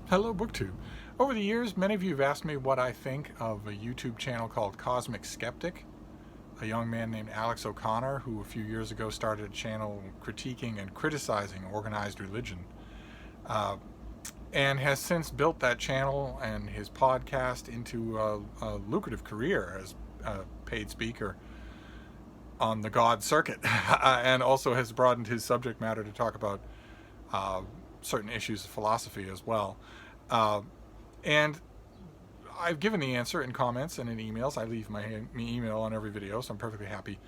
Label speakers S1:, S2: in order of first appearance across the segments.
S1: Hello, BookTube. Over the years, many of you have asked me what I think of a YouTube channel called Cosmic Skeptic, a young man named Alex O'Connor, who a few years ago started a channel critiquing and criticizing organized religion, and has since built that channel and his podcast into a lucrative career as a paid speaker on the God circuit, and also has broadened his subject matter to talk about certain issues of philosophy as well. Uh, and I've given the answer in comments and in emails. I leave my email on every video, so I'm perfectly happy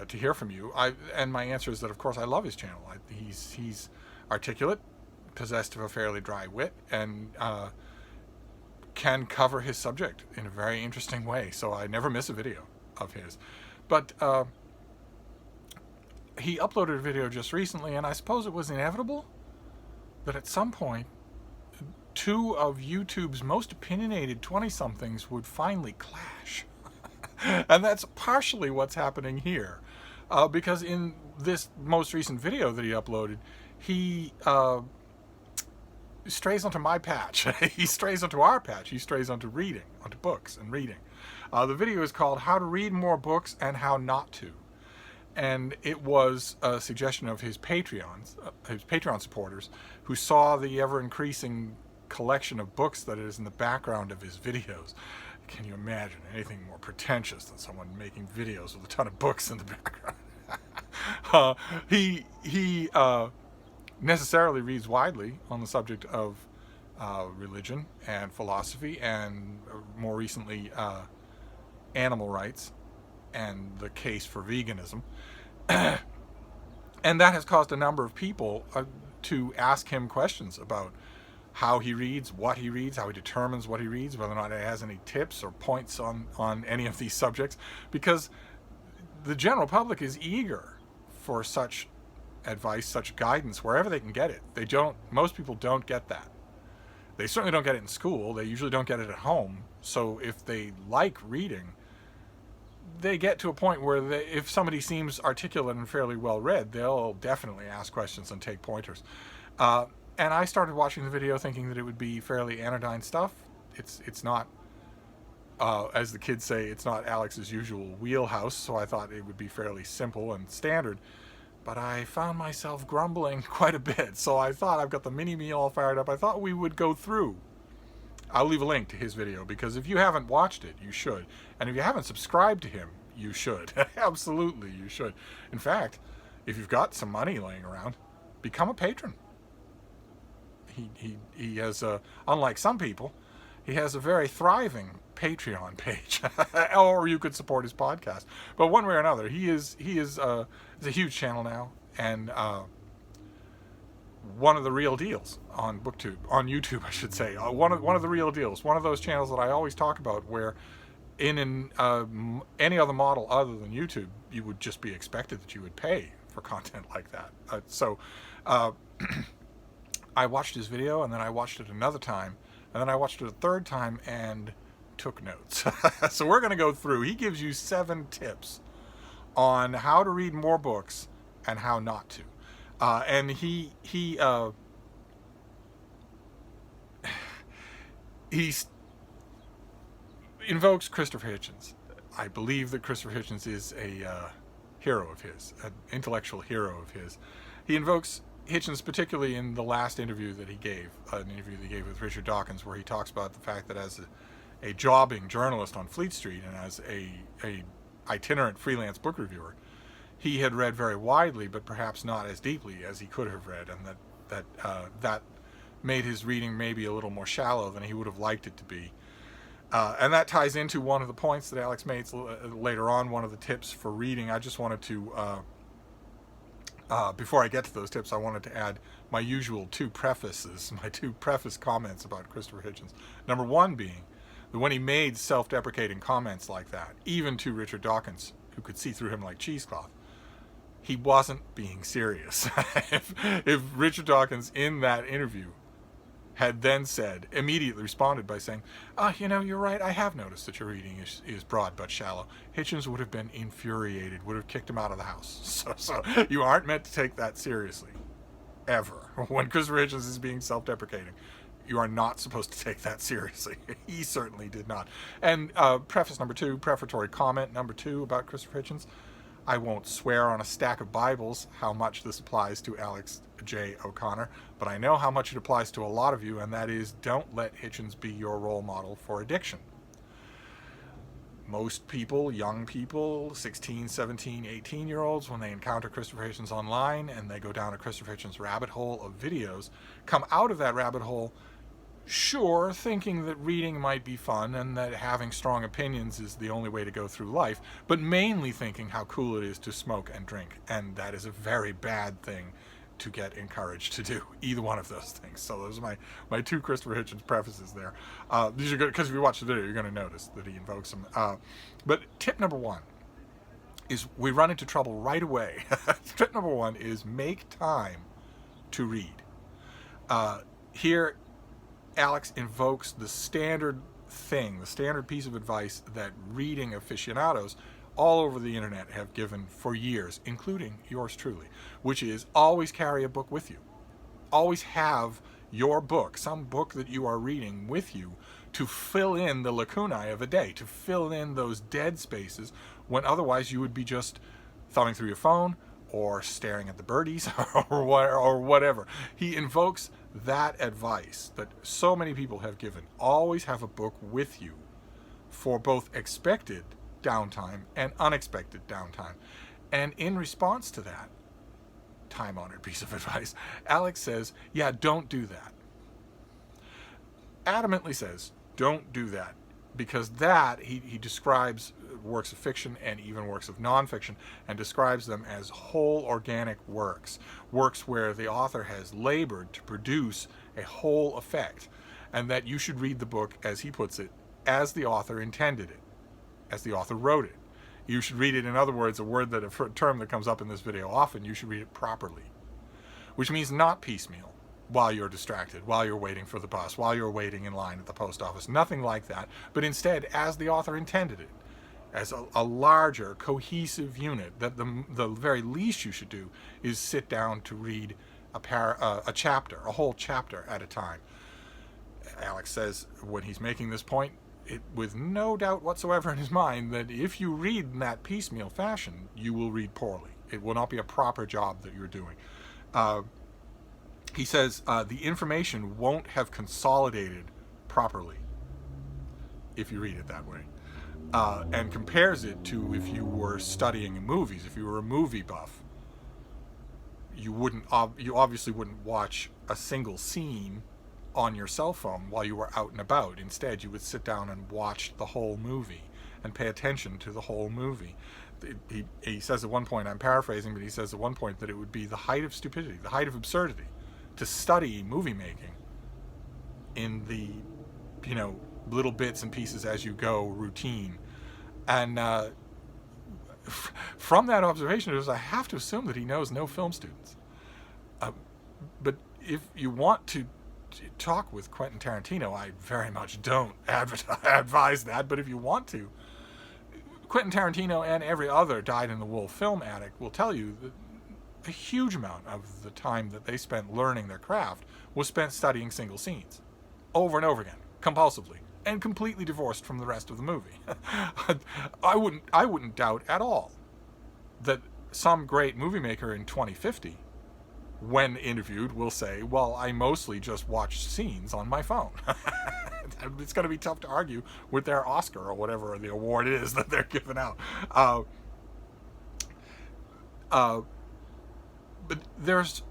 S1: to hear from you. And my answer is that, of course, I love his channel. He's articulate, possessed of a fairly dry wit, and can cover his subject in a very interesting way. So I never miss a video of his. But he uploaded a video just recently, and I suppose it was inevitable that at some point two of YouTube's most opinionated 20-somethings would finally clash. And that's partially what's happening here. Because in this most recent video that he uploaded, he strays onto my patch. He strays onto our patch. He strays onto reading, onto books and reading. The video is called How to Read More Books and How Not to. And it was a suggestion of his Patreon supporters, who saw the ever-increasing collection of books that is in the background of his videos. Can you imagine anything more pretentious than someone making videos with a ton of books in the background? He necessarily reads widely on the subject of religion and philosophy, and more recently animal rights and the case for veganism. And that has caused a number of people to ask him questions about how he reads, what he reads, how he determines what he reads, whether or not he has any tips or points on any of these subjects, because the general public is eager for such advice, such guidance, wherever they can get it. Most people don't get that. They certainly don't get it in school. They usually don't get it at home. So if they like reading, they get to a point where if somebody seems articulate and fairly well read, they'll definitely ask questions and take pointers. And I started watching the video thinking that it would be fairly anodyne stuff. It's not, as the kids say, it's not Alex's usual wheelhouse, so I thought it would be fairly simple and standard. But I found myself grumbling quite a bit, so I thought, I've got the mini-me all fired up, I thought we would go through. I'll leave a link to his video, because if you haven't watched it, you should. And if you haven't subscribed to him, you should. Absolutely, you should. In fact, if you've got some money laying around, become a patron. He has, unlike some people, he has a very thriving Patreon page. Or you could support his podcast. But one way or another, it's a huge channel now, and one of the real deals on on YouTube, I should say. One of the real deals. One of those channels that I always talk about, where in any other model other than YouTube, you would just be expected that you would pay for content like that. I watched his video, and then I watched it another time, and then I watched it a third time and took notes. So we're going to go through. He gives you 7 tips on how to read more books and how not to. And he invokes Christopher Hitchens. I believe that Christopher Hitchens is a hero of his, an intellectual hero of his. He invokes Hitchens particularly in the last interview that he gave, an interview that he gave with Richard Dawkins, where he talks about the fact that as a jobbing journalist on Fleet Street and as a itinerant freelance book reviewer, he had read very widely, but perhaps not as deeply as he could have read, and that made his reading maybe a little more shallow than he would have liked it to be. And that ties into one of the points that Alex made later on, one of the tips for reading. I just wanted to, before I get to those tips, I wanted to add my usual 2 prefaces, my 2 preface comments about Christopher Hitchens. Number 1 being that when he made self-deprecating comments like that, even to Richard Dawkins, who could see through him like cheesecloth, he wasn't being serious. If Richard Dawkins in that interview had then immediately responded by saying, you're right, I have noticed that your reading is broad but shallow, Hitchens would have been infuriated, would have kicked him out of the house. So you aren't meant to take that seriously, ever. When Christopher Hitchens is being self-deprecating, You are not supposed to take that seriously. He certainly did not. And preface number 2, prefatory comment number 2 about Christopher Hitchens. I won't swear on a stack of Bibles how much this applies to Alex J. O'Connor, but I know how much it applies to a lot of you, and that is, don't let Hitchens be your role model for addiction. Most people, young people, 16, 17, 18-year-olds, when they encounter Christopher Hitchens online and they go down a Christopher Hitchens rabbit hole of videos, come out of that rabbit hole, sure, thinking that reading might be fun and that having strong opinions is the only way to go through life, but mainly thinking how cool it is to smoke and drink, and that is a very bad thing to get encouraged to do, either one of those things. So those are my 2 Christopher Hitchens prefaces there. These are good, because if you watch the video, you're going to notice that he invokes them. But tip number 1 is, we run into trouble right away. Tip number 1 is make time to read. Here, Alex invokes the standard thing, the standard piece of advice that reading aficionados all over the internet have given for years, including yours truly, which is always carry a book with you. Always have your book, some book that you are reading, with you to fill in the lacunae of a day, to fill in those dead spaces when otherwise you would be just thumbing through your phone or staring at the birdies or whatever. He invokes that advice that so many people have given. Always have a book with you for both expected downtime and unexpected downtime. And in response to that time-honored piece of advice, Alex says, yeah, don't do that. Adamantly says, don't do that. Because that, he describes works of fiction and even works of nonfiction, and describes them as whole organic works. Works where the author has labored to produce a whole effect, and that you should read the book, as he puts it, as the author intended it, as the author wrote it. You should read it, in other words, a term that comes up in this video often, you should read it properly. Which means not piecemeal, while you're distracted, while you're waiting for the bus, while you're waiting in line at the post office. Nothing like that, but instead as the author intended it, as a larger, cohesive unit, that the very least you should do is sit down to read a chapter, a whole chapter at a time. Alex says, when he's making this point, with no doubt whatsoever in his mind, that if you read in that piecemeal fashion, you will read poorly. It will not be a proper job that you're doing. He says the information won't have consolidated properly if you read it that way. And compares it to if you were studying movies. If you were a movie buff, you obviously wouldn't watch a single scene on your cell phone while you were out and about. Instead, you would sit down and watch the whole movie and pay attention to the whole movie. He says at one point, I'm paraphrasing, but he says at one point that it would be the height of stupidity, the height of absurdity, to study movie making in the, little bits and pieces as you go routine. And from that observation, I have to assume that he knows no film students. But if you want to talk with Quentin Tarantino, I very much don't advise that, but if you want to, Quentin Tarantino and every other dyed-in-the-wool film addict will tell you that a huge amount of the time that they spent learning their craft was spent studying single scenes over and over again, compulsively, and completely divorced from the rest of the movie. I wouldn't doubt at all that some great movie maker in 2050, when interviewed, will say, well, I mostly just watch scenes on my phone. It's going to be tough to argue with their Oscar or whatever the award is that they're giving out. But there's,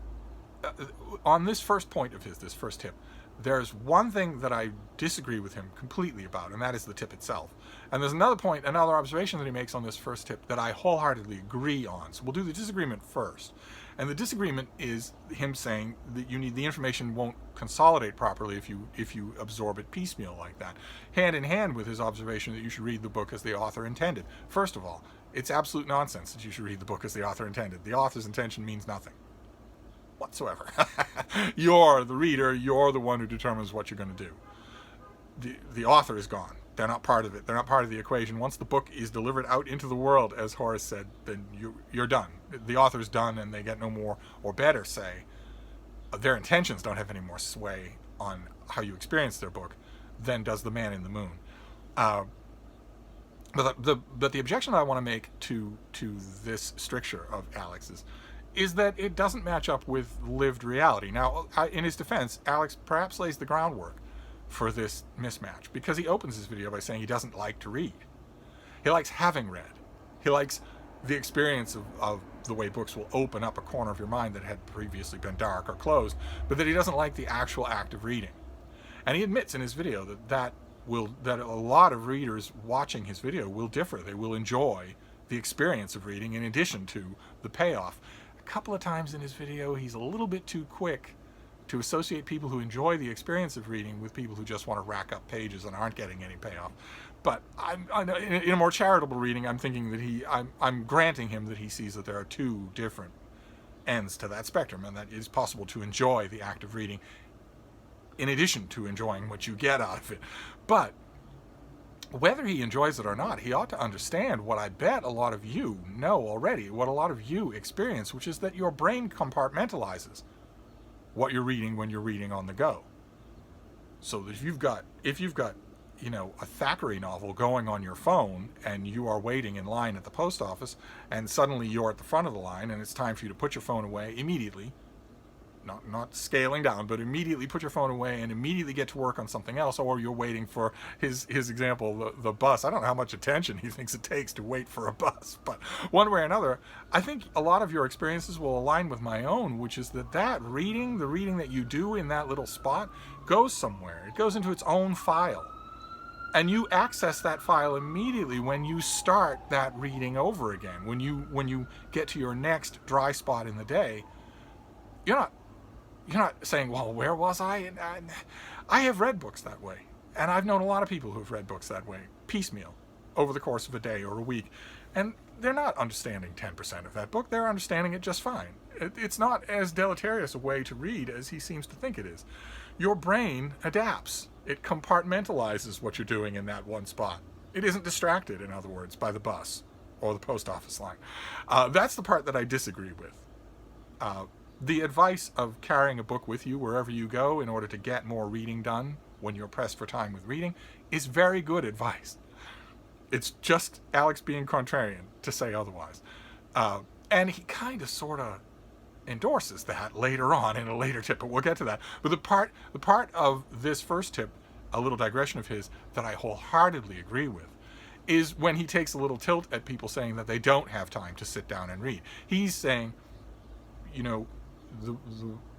S1: on this first point of his, this first tip, there's one thing that I disagree with him completely about, and that is the tip itself. And there's another point, another observation that he makes on this first tip that I wholeheartedly agree on. So we'll do the disagreement first. And the disagreement is him saying that the information won't consolidate properly if you absorb it piecemeal like that. Hand in hand with his observation that you should read the book as the author intended. First of all, it's absolute nonsense that you should read the book as the author intended. The author's intention means nothing whatsoever. You're the reader. You're the one who determines what you're going to do. The author is gone. They're not part of it. They're not part of the equation. Once the book is delivered out into the world, as Horace said, then you're done. The author's done, and they get no more or better say. Their intentions don't have any more sway on how you experience their book than does the Man in the Moon. Uh, but the objection I want to make to this stricture of Alex's is that it doesn't match up with lived reality. Now, in his defense, Alex perhaps lays the groundwork for this mismatch because he opens his video by saying he doesn't like to read. He likes having read. He likes the experience of the way books will open up a corner of your mind that had previously been dark or closed, but that he doesn't like the actual act of reading. And he admits in his video that a lot of readers watching his video will differ. They will enjoy the experience of reading in addition to the payoff. A couple of times in his video, he's a little bit too quick to associate people who enjoy the experience of reading with people who just want to rack up pages and aren't getting any payoff. But in a more charitable reading, I'm thinking that I'm granting him that he sees that there are two different ends to that spectrum, and that it is possible to enjoy the act of reading in addition to enjoying what you get out of it. But whether he enjoys it or not, he ought to understand what I bet a lot of you know already, what a lot of you experience, which is that your brain compartmentalizes what you're reading when you're reading on the go. So that if you've got a Thackeray novel going on your phone and you are waiting in line at the post office and suddenly you're at the front of the line and it's time for you to put your phone away immediately, not scaling down, but immediately put your phone away and immediately get to work on something else, or you're waiting for his example, the bus. I don't know how much attention he thinks it takes to wait for a bus, but one way or another, I think a lot of your experiences will align with my own, which is that reading, the reading that you do in that little spot, goes somewhere. It goes into its own file. And you access that file immediately when you start that reading over again. When you get to your next dry spot in the day, you're not saying, well, where was I? And I have read books that way. And I've known a lot of people who have read books that way, piecemeal, over the course of a day or a week. And they're not understanding 10% of that book. They're understanding it just fine. It's not as deleterious a way to read as he seems to think it is. Your brain adapts. It compartmentalizes what you're doing in that one spot. It isn't distracted, in other words, by the bus or the post office line. That's the part that I disagree with. The advice of carrying a book with you wherever you go in order to get more reading done when you're pressed for time with reading is very good advice. It's just Alex being contrarian to say otherwise. And he kind of sort of endorses that later on in a later tip, but we'll get to that. But the part of this first tip, a little digression of his, that I wholeheartedly agree with, is when he takes a little tilt at people saying that they don't have time to sit down and read. He's saying, the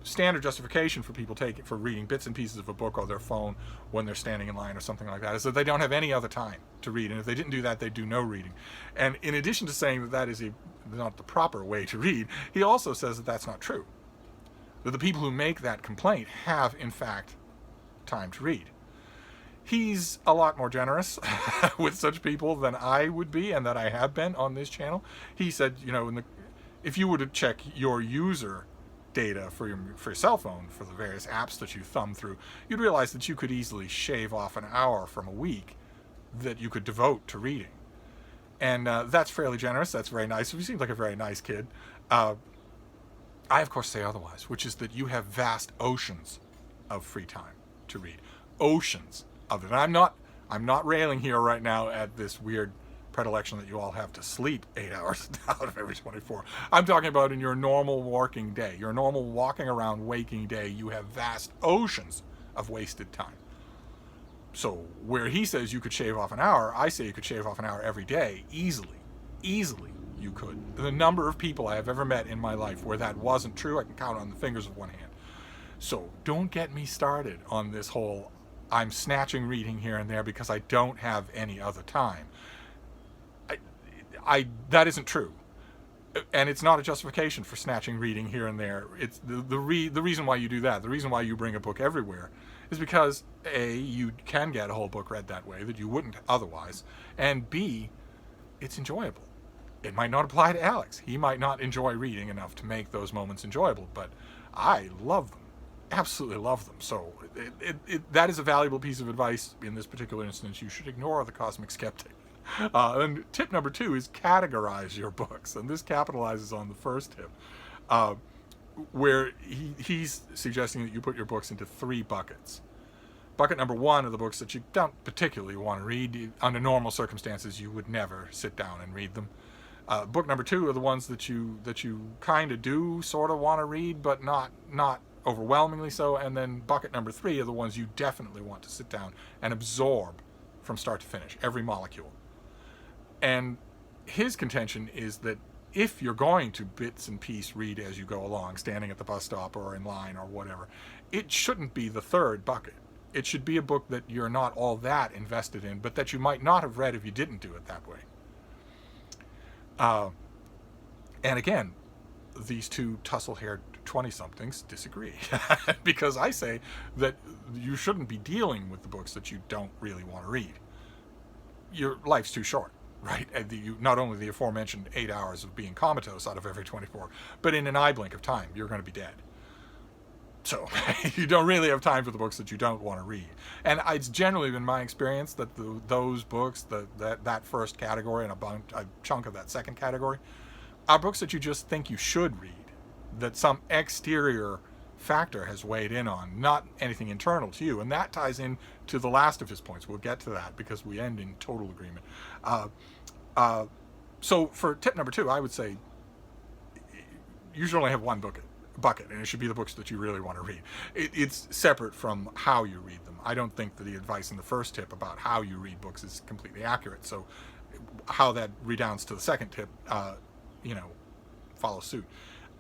S1: standard justification for people for reading bits and pieces of a book or their phone when they're standing in line or something like that is that they don't have any other time to read, and if they didn't do that, they'd do no reading. And in addition to saying that is not the proper way to read, he also says that that's not true, that the people who make that complaint have in fact time to read. He's a lot more generous with such people than I would be, and that I have been on this channel. He said, if you were to check your user data for your cell phone, for the various apps that you thumb through, you'd realize that you could easily shave off an hour from a week that you could devote to reading. And that's fairly generous. That's very nice. He seems like a very nice kid. I, of course, say otherwise, which is that you have vast oceans of free time to read. Oceans of it. And I'm not railing here right now at this weird predilection that you all have to sleep 8 hours out of every 24. I'm talking about in your normal working day, your normal walking around waking day, you have vast oceans of wasted time. So where he says you could shave off an hour, I say you could shave off an hour every day easily. Easily you could. The number of people I have ever met in my life where that wasn't true, I can count on the fingers of one hand. So don't get me started on this whole I'm snatching reading here and there because I don't have any other time. That isn't true, and it's not a justification for snatching reading here and there. It's the reason why you do that. The reason why you bring a book everywhere is because A, you can get a whole book read that way that you wouldn't otherwise, and B, it's enjoyable. It might not apply to Alex. He might not enjoy reading enough to make those moments enjoyable, but I love them. Absolutely love them. So that is a valuable piece of advice in this particular instance. You should ignore the Cosmic Skeptic. And tip number 2 is categorize your books, and this capitalizes on the first tip. where he's suggesting that you put your books into 3 buckets. Bucket number 1 are the books that you don't particularly want to read. Under normal circumstances, you would never sit down and read them. Book number 2 are the ones that you kind of do sort of want to read, but not overwhelmingly so. And then bucket number 3 are the ones you definitely want to sit down and absorb from start to finish, every molecule. And his contention is that if you're going to bits and piece read as you go along, standing at the bus stop or in line or whatever, it shouldn't be the 3rd bucket. It should be a book that you're not all that invested in, but that you might not have read if you didn't do it that way. And again, these two tussle-haired 20-somethings disagree. Because I say that you shouldn't be dealing with the books that you don't really want to read. Your life's too short, right? Not only the aforementioned 8 hours of being comatose out of every 24, but in an eye blink of time, you're going to be dead. So you don't really have time for the books that you don't want to read. And it's generally been my experience that those books, that first category and a chunk of that second category, are books that you just think you should read, that some exterior factor has weighed in on, not anything internal to you. And that ties in to the last of his points. We'll get to that because we end in total agreement. So for tip number 2, I would say you should only have one bucket, and it should be the books that you really want to read. It's separate from how you read them. I don't think that the advice in the first tip about how you read books is completely accurate. So how that redounds to the second tip, follow suit.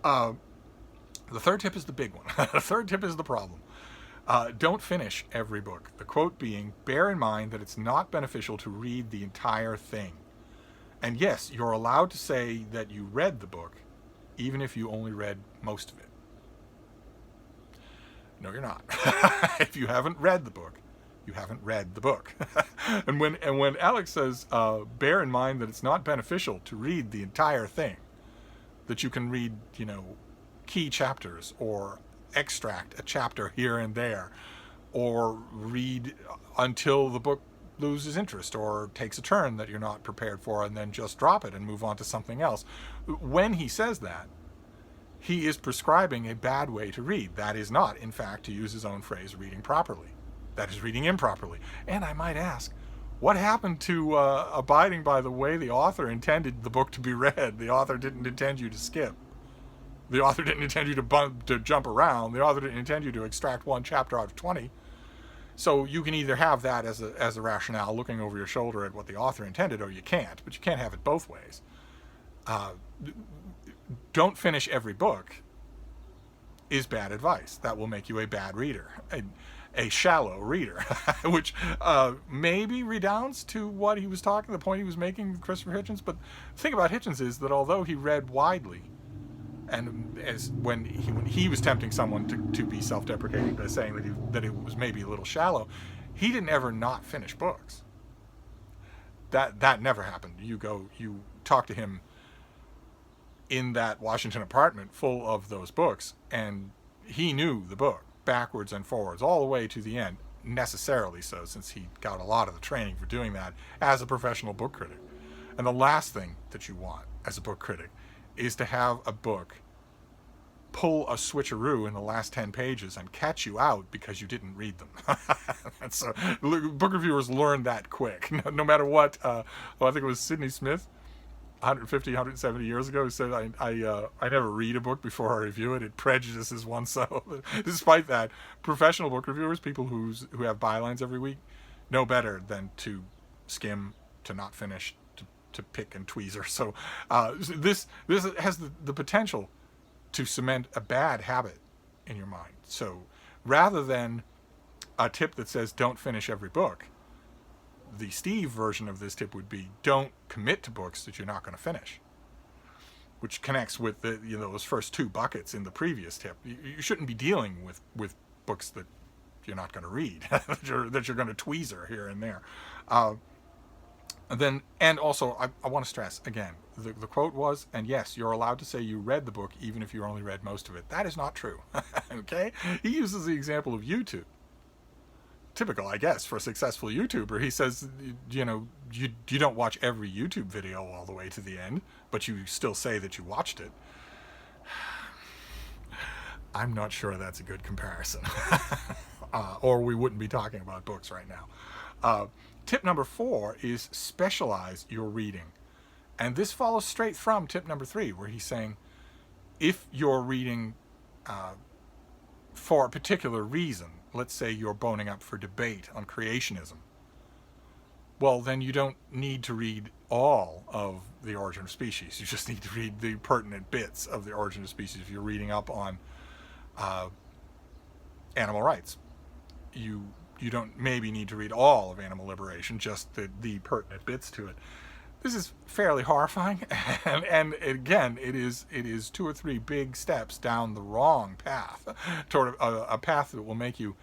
S1: The 3rd tip is the big one. The 3rd tip is the problem. Don't finish every book. The quote being, bear in mind that it's not beneficial to read the entire thing. And yes, you're allowed to say that you read the book, even if you only read most of it. No, you're not. If you haven't read the book, you haven't read the book. and when Alex says, bear in mind that it's not beneficial to read the entire thing, that you can read, key chapters or extract a chapter here and there, or read until the book loses interest or takes a turn that you're not prepared for, and then just drop it and move on to something else. When he says that, he is prescribing a bad way to read. That is not, in fact, to use his own phrase, reading properly. That is reading improperly. And I might ask, what happened to abiding by the way the author intended the book to be read? The author didn't intend you to skip. The author didn't intend you to jump around. The author didn't intend you to extract one chapter out of 20. So you can either have that as a rationale, looking over your shoulder at what the author intended, or you can't. But you can't have it both ways. Don't finish every book is bad advice. That will make you a bad reader, a shallow reader, which maybe redounds to what he was the point he was making with Christopher Hitchens. But the thing about Hitchens is that although he read widely, and when he was tempting someone to be self-deprecating by saying that it was maybe a little shallow, he didn't ever not finish books. That never happened. You talk to him in that Washington apartment full of those books, and he knew the book backwards and forwards all the way to the end, necessarily so, since he got a lot of the training for doing that as a professional book critic. And the last thing that you want as a book critic is to have a book pull a switcheroo in the last 10 pages and catch you out because you didn't read them. And so book reviewers learn that quick. No matter what, I think it was Sidney Smith 150, 170 years ago, who said, I never read a book before I review it. It prejudices one. So despite that, professional book reviewers, people who have bylines every week, know better than to skim, to not finish, to pick and tweezer. So this has the potential to cement a bad habit in your mind. So rather than a tip that says don't finish every book, the Steve version of this tip would be don't commit to books that you're not going to finish, which connects with those first 2 buckets in the previous tip. You shouldn't be dealing with books that you're not going to read, that you're going to tweezer here and there. And also, I want to stress again, the quote was, and yes, you're allowed to say you read the book even if you only read most of it. That is not true. Okay? He uses the example of YouTube. Typical, I guess, for a successful YouTuber. He says, you don't watch every YouTube video all the way to the end, but you still say that you watched it. I'm not sure that's a good comparison. Or we wouldn't be talking about books right now. Tip number 4 is specialize your reading. And this follows straight from tip number 3, where he's saying, if you're reading for a particular reason, let's say you're boning up for debate on creationism, well, then you don't need to read all of The Origin of Species. You just need to read the pertinent bits of The Origin of Species. If you're reading up on animal rights, you don't maybe need to read all of Animal Liberation, just the pertinent bits to it. This is fairly horrifying, and again, it is 2 or 3 big steps down the wrong path, toward a path that will make you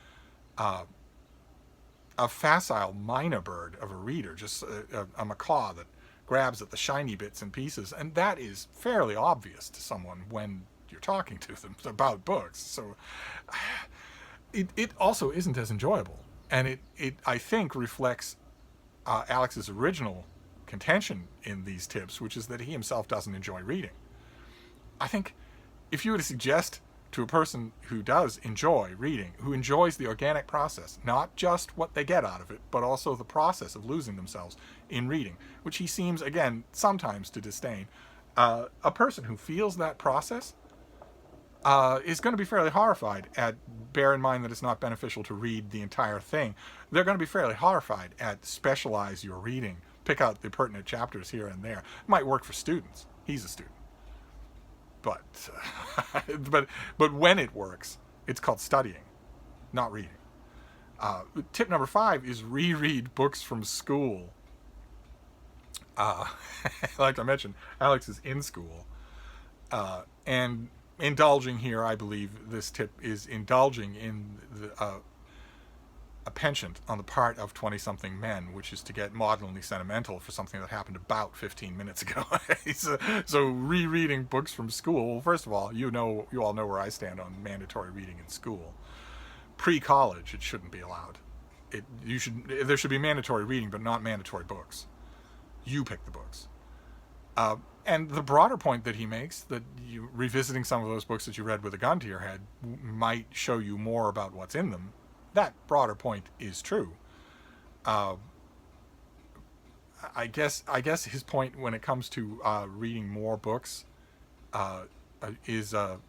S1: a facile minor bird of a reader, just a macaw that grabs at the shiny bits and pieces, and that is fairly obvious to someone when you're talking to them about books. So it also isn't as enjoyable, and it I think reflects Alex's original contention in these tips, which is that he himself doesn't enjoy reading. I think if you were to suggest to a person who does enjoy reading, who enjoys the organic process, not just what they get out of it, but also the process of losing themselves in reading, which he seems, again, sometimes to disdain, a person who feels that process is going to be fairly horrified at, bear in mind that it's not beneficial to read the entire thing, they're going to be fairly horrified at specialize your reading, pick out the pertinent chapters here and there. It might work for students. He's a student. But when it works, it's called studying, not reading. Tip number 5 is reread books from school. Like I mentioned, Alex is in school. And indulging here, I believe this tip is indulging in a penchant on the part of 20-something men, which is to get maudlinly sentimental for something that happened about 15 minutes ago. So rereading books from school, well, first of all, you all know where I stand on mandatory reading in school. Pre-college, it shouldn't be allowed. There should be mandatory reading, but not mandatory books. You pick the books. And the broader point that he makes, that you revisiting some of those books that you read with a gun to your head might show you more about what's in them, that broader point is true. I guess his point when it comes to reading more books is that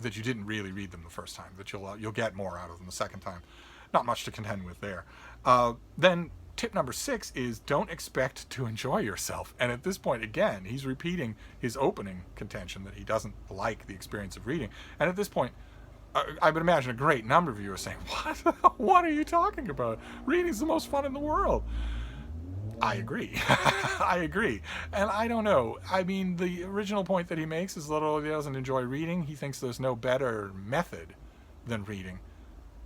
S1: you didn't really read them the first time, that you'll get more out of them the second time. Not much to contend with there. Then tip number 6 is don't expect to enjoy yourself. And at this point, again, he's repeating his opening contention that he doesn't like the experience of reading. And at this point, I would imagine a great number of you are saying, what? What are you talking about? Reading's the most fun in the world. I agree. I agree. And I don't know. I mean, the original point that he makes is that he doesn't enjoy reading. He thinks there's no better method than reading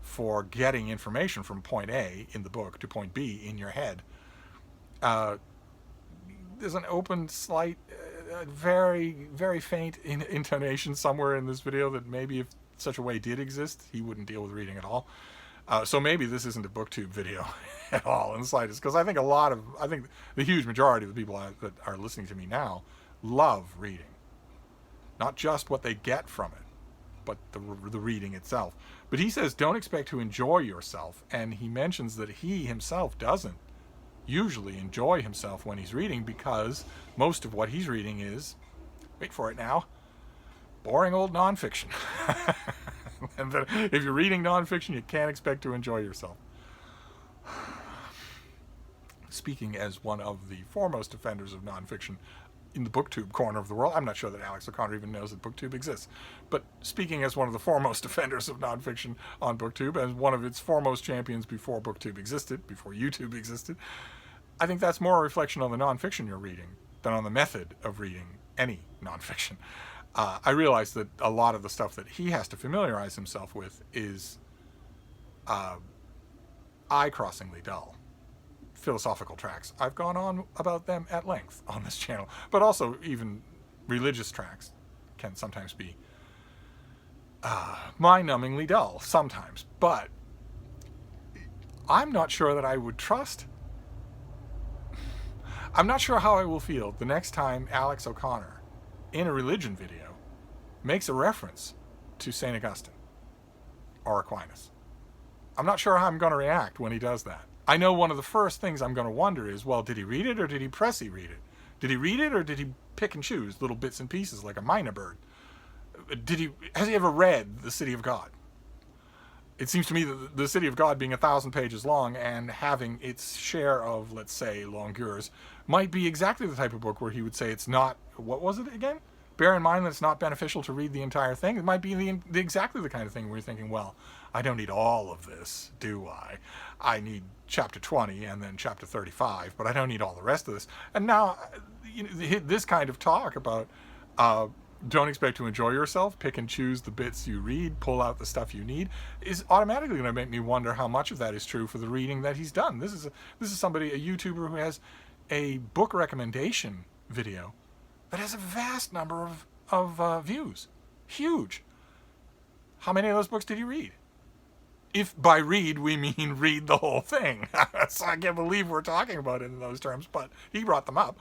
S1: for getting information from point A in the book to point B in your head. There's an open, slight, very, very faint intonation somewhere in this video that maybe if such a way did exist, he wouldn't deal with reading at all. So maybe this isn't a BookTube video at all in the slightest, because I think the huge majority of the people that are listening to me now love reading. Not just what they get from it, but the reading itself. But he says don't expect to enjoy yourself, and he mentions that he himself doesn't usually enjoy himself when he's reading, because most of what he's reading is, wait for it now, boring old nonfiction. And that if you're reading nonfiction, you can't expect to enjoy yourself. Speaking as one of the foremost offenders of nonfiction in the BookTube corner of the world, I'm not sure that Alex O'Connor even knows that BookTube exists, but speaking as one of the foremost offenders of nonfiction on BookTube, and one of its foremost champions before BookTube existed, before YouTube existed, I think that's more a reflection on the nonfiction you're reading than on the method of reading any nonfiction. I realize that a lot of the stuff that he has to familiarize himself with is eye-crossingly dull. Philosophical tracts. I've gone on about them at length on this channel, but also even religious tracts can sometimes be mind-numbingly dull, sometimes. But I'm not sure that I would trust. I'm not sure how I will feel the next time Alex O'Connor, in a religion video, makes a reference to St. Augustine or Aquinas. I'm not sure how I'm going to react when he does that. I know one of the first things I'm going to wonder is, well, did he read it or did he pressy read it? Did he read it or did he pick and choose little bits and pieces like a minor bird? Has he ever read The City of God? It seems to me that The City of God, being 1,000 pages long and having its share of, let's say, longueurs, might be exactly the type of book where he would say it's not, what was it again? Bear in mind that it's not beneficial to read the entire thing. It might be exactly the kind of thing where you're thinking, well, I don't need all of this, do I? I need chapter 20 and then chapter 35, but I don't need all the rest of this. And now, this kind of talk about don't expect to enjoy yourself, pick and choose the bits you read, pull out the stuff you need, is automatically going to make me wonder how much of that is true for the reading that he's done. This is somebody, a YouTuber who has a book recommendation video that has a vast number of views. Huge. How many of those books did he read? If by read we mean read the whole thing. So I can't believe we're talking about it in those terms, but he brought them up.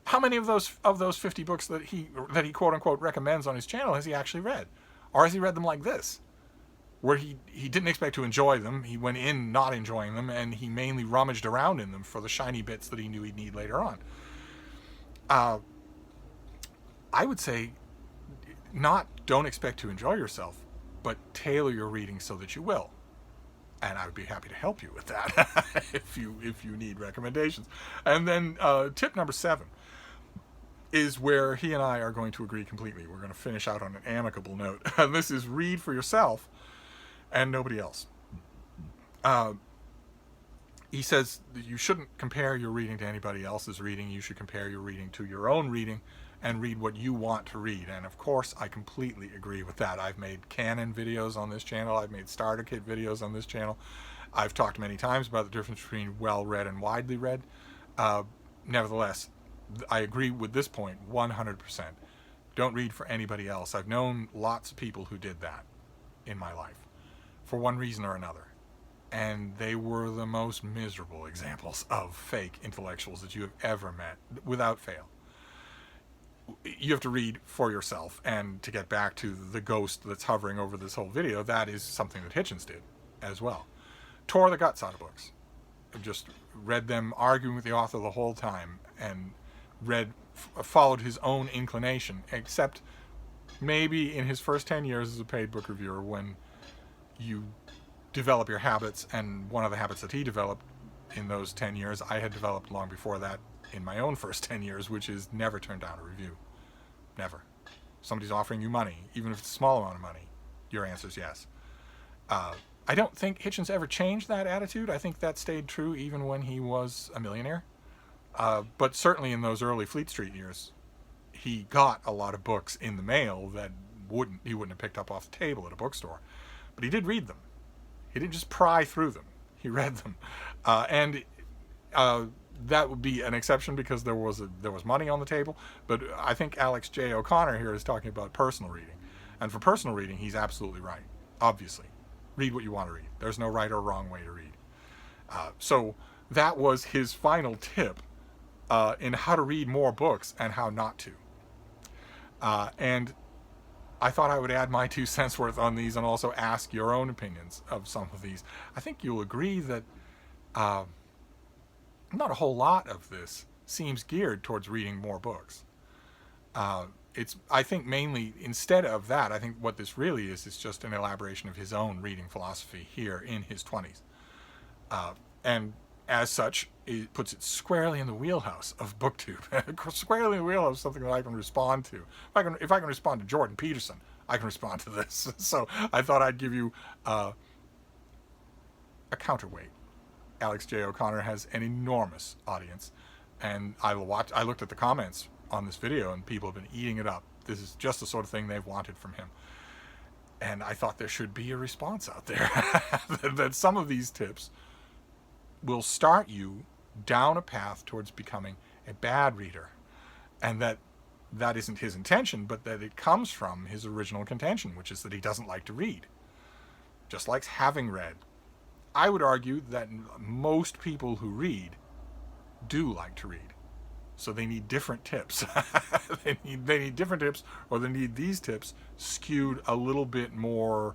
S1: How many of those 50 books that he quote unquote recommends on his channel has he actually read? Or has he read them like this, where he didn't expect to enjoy them, he went in not enjoying them, and he mainly rummaged around in them for the shiny bits that he knew he'd need later on? I would say don't expect to enjoy yourself, but tailor your reading so that you will. And I would be happy to help you with that if you need recommendations. And then tip number 7 is where he and I are going to agree completely. We're going to finish out on an amicable note. And this is read for yourself and nobody else. He says that you shouldn't compare your reading to anybody else's reading. You should compare your reading to your own reading and read what you want to read. And of course, I completely agree with that. I've made canon videos on this channel. I've made starter kit videos on this channel. I've talked many times about the difference between well-read and widely read. Nevertheless, I agree with this point 100%. Don't read for anybody else. I've known lots of people who did that in my life for one reason or another. And they were the most miserable examples of fake intellectuals that you have ever met, without fail. You have to read for yourself. And to get back to the ghost that's hovering over this whole video, that is something that Hitchens did as well. Tore the guts out of books. Just read them arguing with the author the whole time, and followed his own inclination, except maybe in his first 10 years as a paid book reviewer, when you develop your habits. And one of the habits that he developed in those 10 years, I had developed long before that in my own first 10 years, which is never turn down a review. Never. Somebody's offering you money, even if it's a small amount of money, your answer is yes. I don't think Hitchens ever changed that attitude. I think that stayed true even when he was a millionaire. But certainly in those early Fleet Street years, he got a lot of books in the mail that he wouldn't have picked up off the table at a bookstore. But he did read them. He didn't just pry through them. He read them. And that would be an exception because there was money on the table. But I think Alex J. O'Connor here is talking about personal reading. And for personal reading, he's absolutely right. Obviously. Read what you want to read. There's no right or wrong way to read. So that was his final tip in how to read more books and how not to. And I thought I would add my 2 cents worth on these and also ask your own opinions of some of these. I think you'll agree that not a whole lot of this seems geared towards reading more books. I think mainly, instead of that, I think what this really is just an elaboration of his own reading philosophy here in his 20s. And as such, it puts it squarely in the wheelhouse of BookTube. Squarely in the wheelhouse of something that I can respond to. If I can respond to Jordan Peterson, I can respond to this. So I thought I'd give you a counterweight. Alex J. O'Connor has an enormous audience, and I looked at the comments on this video, and people have been eating it up. This is just the sort of thing they've wanted from him. And I thought there should be a response out there. that some of these tips will start you down a path towards becoming a bad reader. And that isn't his intention, but that it comes from his original contention, which is that he doesn't like to read. Just likes having read. I would argue that most people who read do like to read. So they need different tips. They need different tips, or they need these tips skewed a little bit more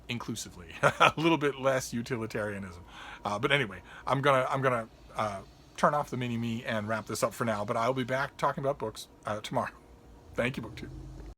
S1: inclusively, a little bit less utilitarianism. But anyway, I'm gonna turn off the mini me and wrap this up for now. But I'll be back talking about books tomorrow. Thank you, BookTube.